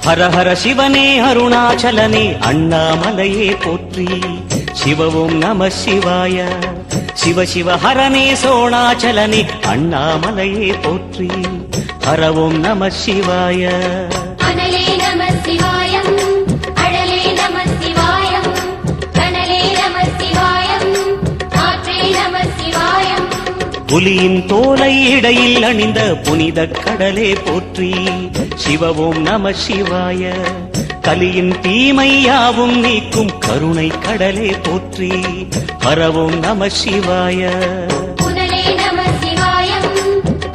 ஹர ஹர சிவனே அருணாச்சலனே அண்ணாமலையே போற்றி. சிவ ஓம் நம சிவாய. சிவ சிவ ஹரனே சோணாச்சலனே அண்ணாமலையே போற்றி. ஹர ஓம் நம சிவாய. அனலே நம சிவாயம், அழலே நம சிவாயம், கனலே நம சிவாயம், ஆற்றே நம சிவாயம். புலியின் தோலை இடையில் அணிந்த புனித கடலே போற்றி. சிவ ஓம் நம சிவாய. கலியின் தீமை யாவும் நீக்கும் கருணை கடலே போற்றி. ஹர ஓம் நம சிவாய. புனலே நம சிவாயம்,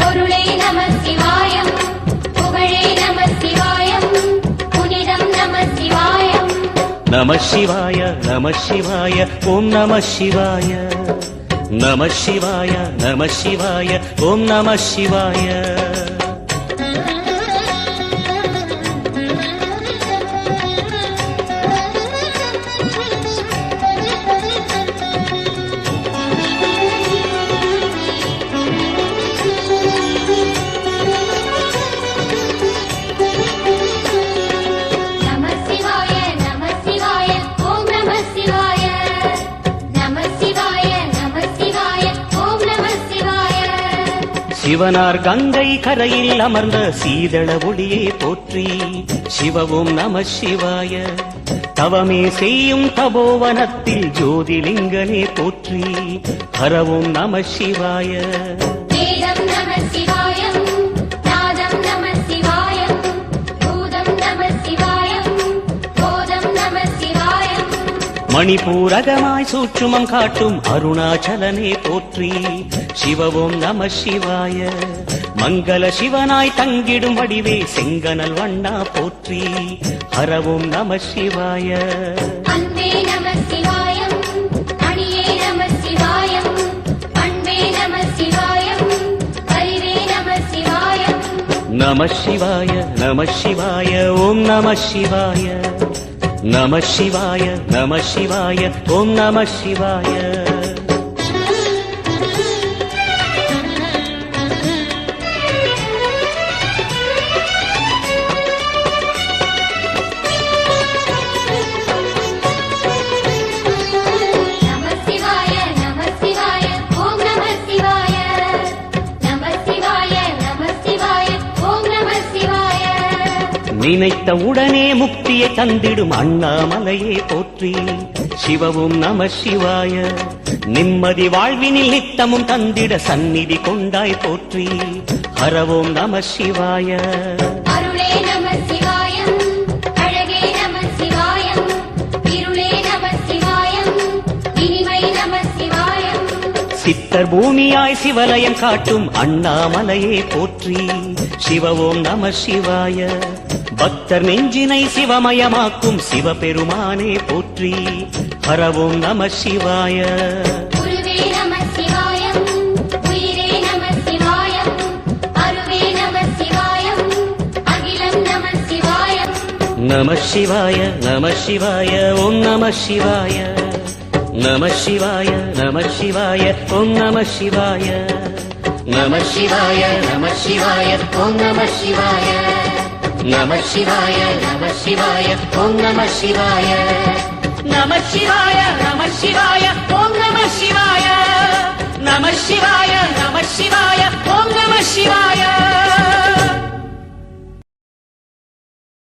பொருளே நம சிவாயம், புகழே நம சிவாயம், புனிதம் நம சிவாயம். நம சிவாய நம சிவாய ஓம் நம சிவாய. நம சிவாய நம சிவாய ஓம் நம சிவாய. நம சிவாய நம சிவாய ஓம் நம சிவாய. நம சிவாய நம சிவாய ஓம் நம சிவாய. சிவனார் கங்கை கரையில் அமர்ந்த சீதள ஒளியே போற்றி. சிவ ஓம் நம சிவாய. தவமே செய்யும் தபோவனத்தில் ஜோதிலிங்கனே போற்றி. ஹர ஓம் நம சிவாய. வேதம் நம சிவாயம், நாதம் நம சிவாயம், பூதம் நம சிவாயம், போதம் நம சிவாயம். மணிபூரகமாய் சூட்சுமம் காட்டும் அருணாச்சலனே போற்றி. சிவ ஓம் நம சிவாய. மங்கள சிவனாய் தங்கிடும் வடிவே செங்கனல் வண்ணா போற்றி. ஹர ஓம் நம சிவாய. அன்பே நம சிவாயம், அணியே நம சிவாயம், பண்பே நம சிவாயம், அறிவே நம சிவாயம். நம சிவாய நம சிவாய ஓம் நம சிவாய. நம சிவாய நம சிவாய ஓம் நம சிவாய. நம சிவாய நம சிவாய ஓம் நம சிவாய. நம சிவாய நம சிவாய ஓம் நம சிவாய. நினைத்த உடனே முக்தியை தந்திடும் அண்ணாமலையே போற்றி. சிவ ஓம் நம சிவாய. நிம்மதி வாழ்வினில் நித்தமும் தந்திட சந்நிதி கொண்டாய் போற்றி. ஹர ஓம் நம சிவாய. அருளே நம சிவாயம், அழகே நம சிவாயம், இருளே நம சிவாயம், இனிமை நம சிவாயம். சித்தர் பூமியாய் சிவலயம் காட்டும் அண்ணாமலையே போற்றி. சிவ ஓம் நம சிவாய. பக்தர் நெஞ்சினை சிவமயமாக்கும் சிவபெருமானே போற்றி. ஹர ஓம் நம சிவாய. குருவே நம சிவாயம், உயிரே நம சிவாயம், அருவே நம சிவாயம், அகிலம் நம சிவாயம். நம சிவாய நம சிவாய ஓம் நம சிவாய. நம சிவாய நம சிவாய ஓம் நம சிவாய. நம சிவாய நம சிவாய ஓம் நம சிவாய. நம சிவாய நம சிவாய ஓம் நம சிவாய. நம சிவாய நம சிவாய ஓம் நம சிவாய. நம சிவாய நம சிவாய ஓம் நம சிவாய.